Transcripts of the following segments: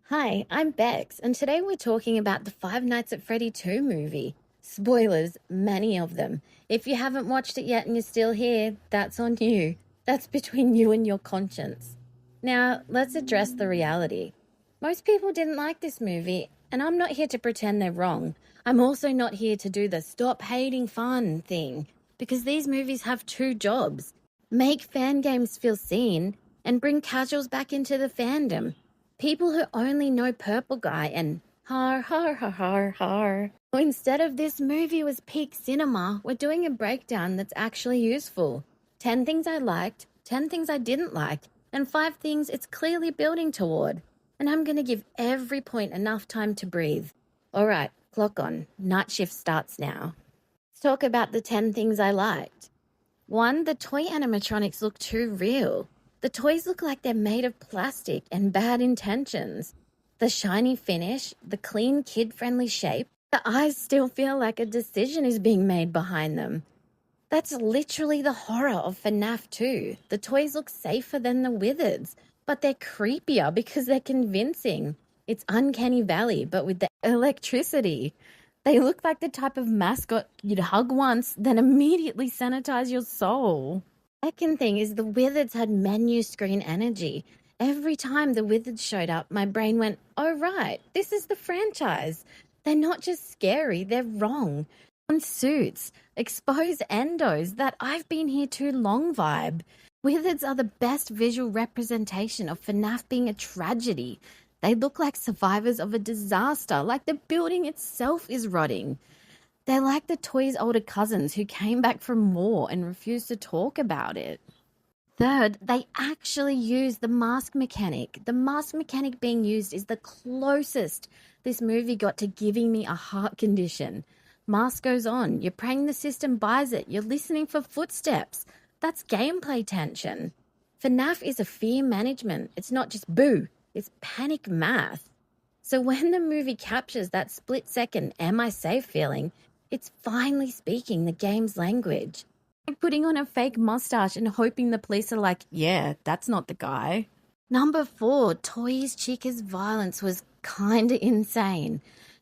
Hi, I'm Bex, and today we're talking about the Five Nights at Freddy 2 movie. Spoilers, many of them. If you haven't watched it yet and you're still here, that's on you. That's between you and your conscience. Now, let's address the reality. Most people didn't like this movie, and I'm not here to pretend they're wrong. I'm also not here to do the stop hating fun thing, because these movies have two jobs: make fan games feel seen and bring casuals back into the fandom. People who only know Purple Guy and har har har har har. So instead of this movie was peak cinema, we're doing a breakdown that's actually useful. 10 things I liked, 10 things I didn't like, and 5 things it's clearly building toward. And I'm going to give every point enough time to breathe. All right, clock on. Night shift starts now. Let's talk about the 10 things I liked. 1, the toy animatronics look too real. The toys look like they're made of plastic and bad intentions. The shiny finish, the clean kid-friendly shape, the eyes still feel like a decision is being made behind them. That's literally the horror of FNAF 2. The toys look safer than the Wizards, but they're creepier because they're convincing. It's Uncanny Valley, but with the electricity. They look like the type of mascot you'd hug once, then immediately sanitize your soul. Second thing is the Wizards had menu screen energy. Every time the Wizards showed up, my brain went, oh right, this is the franchise. They're not just scary, they're wrong. On suits, expose endos, that I've been here too long vibe. Wizards are the best visual representation of FNAF being a tragedy. They look like survivors of a disaster, like the building itself is rotting. They're like the toys' older cousins who came back from war and refused to talk about it. Third, they actually use the mask mechanic. The mask mechanic being used is the closest this movie got to giving me a heart condition. Mask goes on, you're praying the system buys it, you're listening for footsteps. That's gameplay tension. FNAF is a fear management. It's not just boo, it's panic math. So when the movie captures that split second, am I safe feeling, it's finally speaking the game's language. Like putting on a fake mustache and hoping the police are like, yeah, that's not the guy. Number 4, Toy's Chica's violence was kinda insane.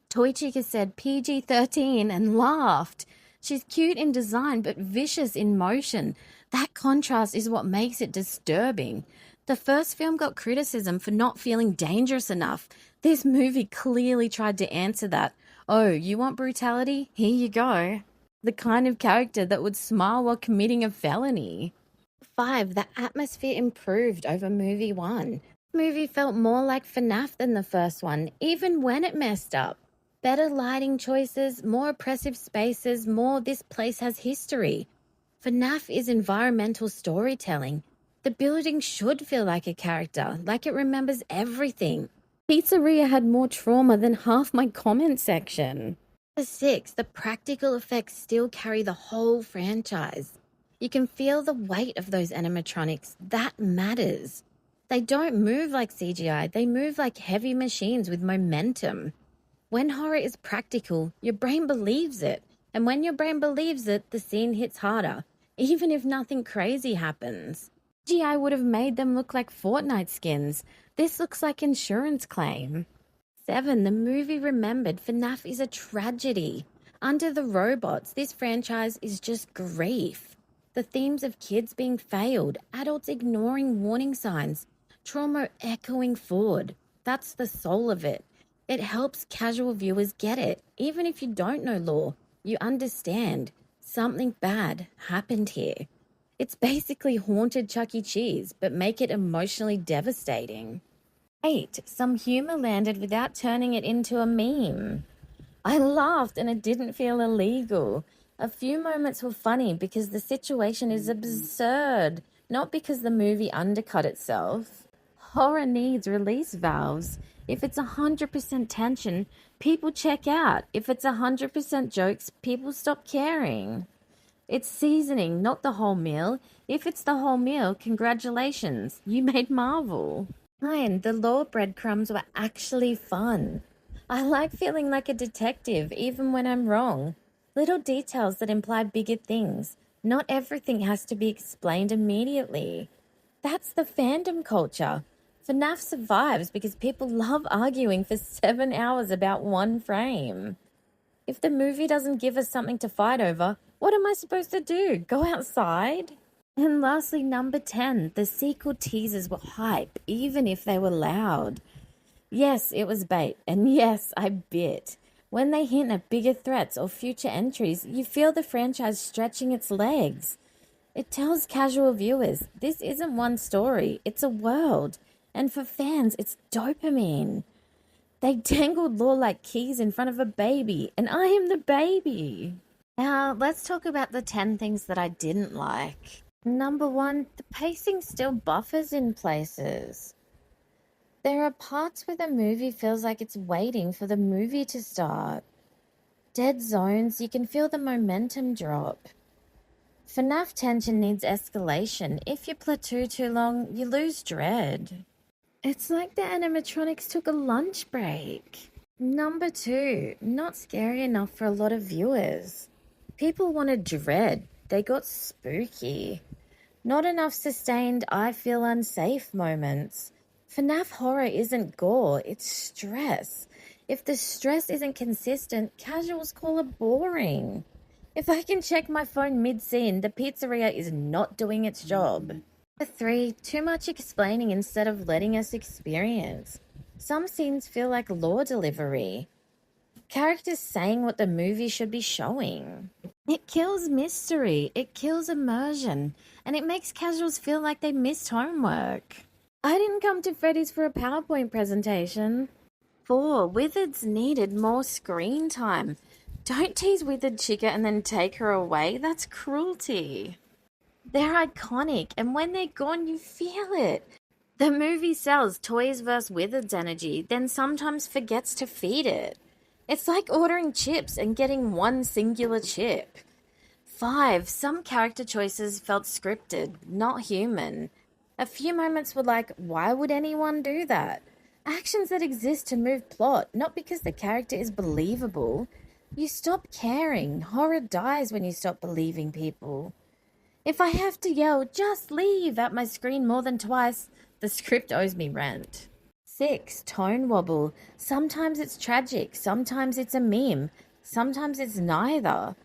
Toy Chica said PG-13 and laughed. She's cute in design but vicious in motion. That contrast is what makes it disturbing. The first film got criticism for not feeling dangerous enough. This movie clearly tried to answer that. Oh, you want brutality? Here you go. The kind of character that would smile while committing a felony. 5, the atmosphere improved over movie 1. The movie felt more like FNAF than the first one, even when it messed up. Better lighting choices, more oppressive spaces, more this place has history. FNAF is environmental storytelling. The building should feel like a character, like it remembers everything. Pizzeria had more trauma than half my comment section. 6, the practical effects still carry the whole franchise. You can feel the weight of those animatronics. That matters. They don't move like CGI, they move like heavy machines with momentum. When horror is practical, your brain believes it. And when your brain believes it, the scene hits harder, even if nothing crazy happens. CGI would have made them look like Fortnite skins. This looks like insurance claim. 7, the movie remembered FNAF is a tragedy. Under the robots, this franchise is just grief. The themes of kids being failed, adults ignoring warning signs, trauma echoing forward. That's the soul of it. It helps casual viewers get it. Even if you don't know lore, you understand. Something bad happened here. It's basically haunted Chuck E. Cheese, but make it emotionally devastating. 8, some humor landed without turning it into a meme. I laughed and it didn't feel illegal. A few moments were funny because the situation is absurd, not because the movie undercut itself. Horror needs release valves. If it's 100% tension, people check out. If it's 100% jokes, people stop caring. It's seasoning, not the whole meal. If it's the whole meal, congratulations, you made Marvel. 9, the lore breadcrumbs were actually fun. I like feeling like a detective, even when I'm wrong. Little details that imply bigger things. Not everything has to be explained immediately. That's the fandom culture. FNAF survives because people love arguing for 7 hours about one frame. If the movie doesn't give us something to fight over, what am I supposed to do? Go outside? And lastly, number 10, the sequel teasers were hype, even if they were loud. Yes, it was bait, and yes, I bit. When they hint at bigger threats or future entries, you feel the franchise stretching its legs. It tells casual viewers, this isn't one story, it's a world. And for fans, it's dopamine. They dangled lore like keys in front of a baby, and I am the baby. Now, let's talk about the 10 things that I didn't like. Number 1, the pacing still buffers in places. There are parts where the movie feels like it's waiting for the movie to start. Dead zones, you can feel the momentum drop. FNAF tension needs escalation. If you plateau too long, you lose dread. It's like the animatronics took a lunch break. Number 2, not scary enough for a lot of viewers. People wanted dread. They got spooky. Not enough sustained I feel unsafe moments. FNAF horror isn't gore, it's stress. If the stress isn't consistent, casuals call it boring. If I can check my phone mid-scene, the pizzeria is not doing its job. Number 3, too much explaining instead of letting us experience. Some scenes feel like lore delivery. Characters saying what the movie should be showing. It kills mystery, it kills immersion, and it makes casuals feel like they missed homework. I didn't come to Freddy's for a PowerPoint presentation. 4, Wizards needed more screen time. Don't tease Withered Chica and then take her away, that's cruelty. They're iconic, and when they're gone, you feel it. The movie sells toys vs. Wizards energy, then sometimes forgets to feed it. It's like ordering chips and getting one singular chip. 5, some character choices felt scripted, not human. A few moments were like, why would anyone do that? Actions that exist to move plot, not because the character is believable. You stop caring. Horror dies when you stop believing people. If I have to yell, just leave at my screen more than twice, the script owes me rent. 6, tone wobble. Sometimes it's tragic, sometimes it's a meme, sometimes it's neither.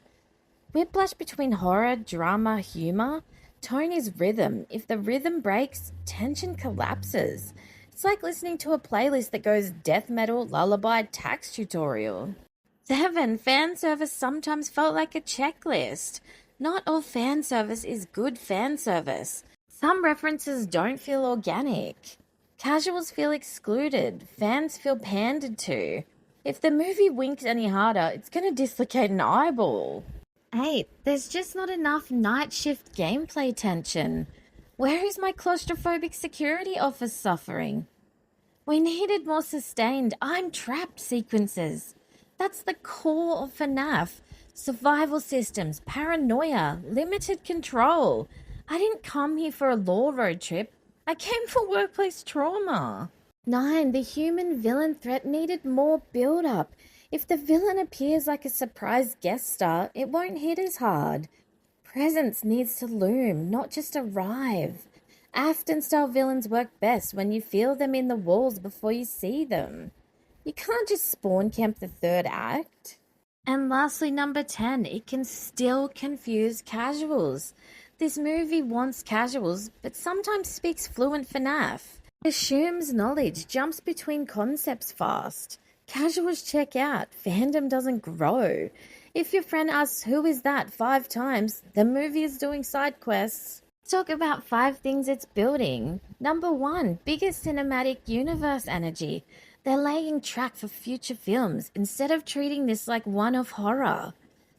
Whiplash between horror, drama, humor. Tone is rhythm. If the rhythm breaks, tension collapses. It's like listening to a playlist that goes death metal, lullaby, tax tutorial. 7, fan service sometimes felt like a checklist. Not all fan service is good fan service. Some references don't feel organic. Casuals feel excluded. Fans feel pandered to. If the movie winks any harder, it's going to dislocate an eyeball. 8, there's just not enough night shift gameplay tension. Where is my claustrophobic security office suffering? We needed more sustained I'm trapped sequences. That's the core of FNAF. Survival systems, paranoia, limited control. I didn't come here for a lore road trip. I came for workplace trauma. 9, the human villain threat needed more build-up. If the villain appears like a surprise guest star, it won't hit as hard. Presence needs to loom, not just arrive. Afton-style villains work best when you feel them in the walls before you see them. You can't just spawn camp the third act. And lastly, number 10, it can still confuse casuals. This movie wants casuals, but sometimes speaks fluent FNAF. It assumes knowledge, jumps between concepts fast. Casuals check out, fandom doesn't grow. If your friend asks who is that 5 times, the movie is doing side quests. Talk about 5 things it's building. Number 1, bigger cinematic universe energy. They're laying track for future films instead of treating this like one-off horror.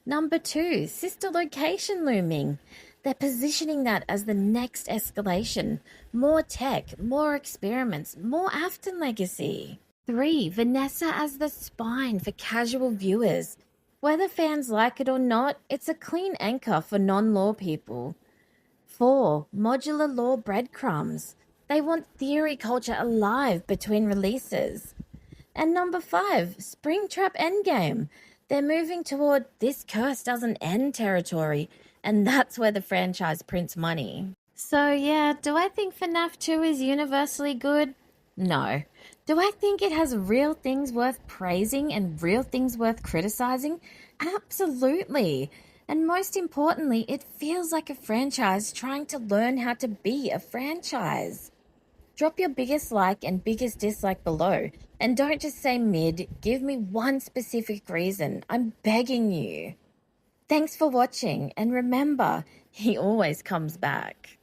Number 2, sister location looming. They're positioning that as the next escalation. More tech, more experiments, more Afton legacy. 3, Vanessa as the spine for casual viewers. Whether fans like it or not, it's a clean anchor for non-lore people. 4, modular lore breadcrumbs. They want theory culture alive between releases. And number 5, Springtrap Endgame. They're moving toward this curse doesn't end territory, and that's where the franchise prints money. So yeah, do I think FNAF 2 is universally good? No. Do I think it has real things worth praising and real things worth criticizing? Absolutely. And most importantly, it feels like a franchise trying to learn how to be a franchise. Drop your biggest like and biggest dislike below. And don't just say mid, give me one specific reason. I'm begging you. Thanks for watching, and remember, he always comes back.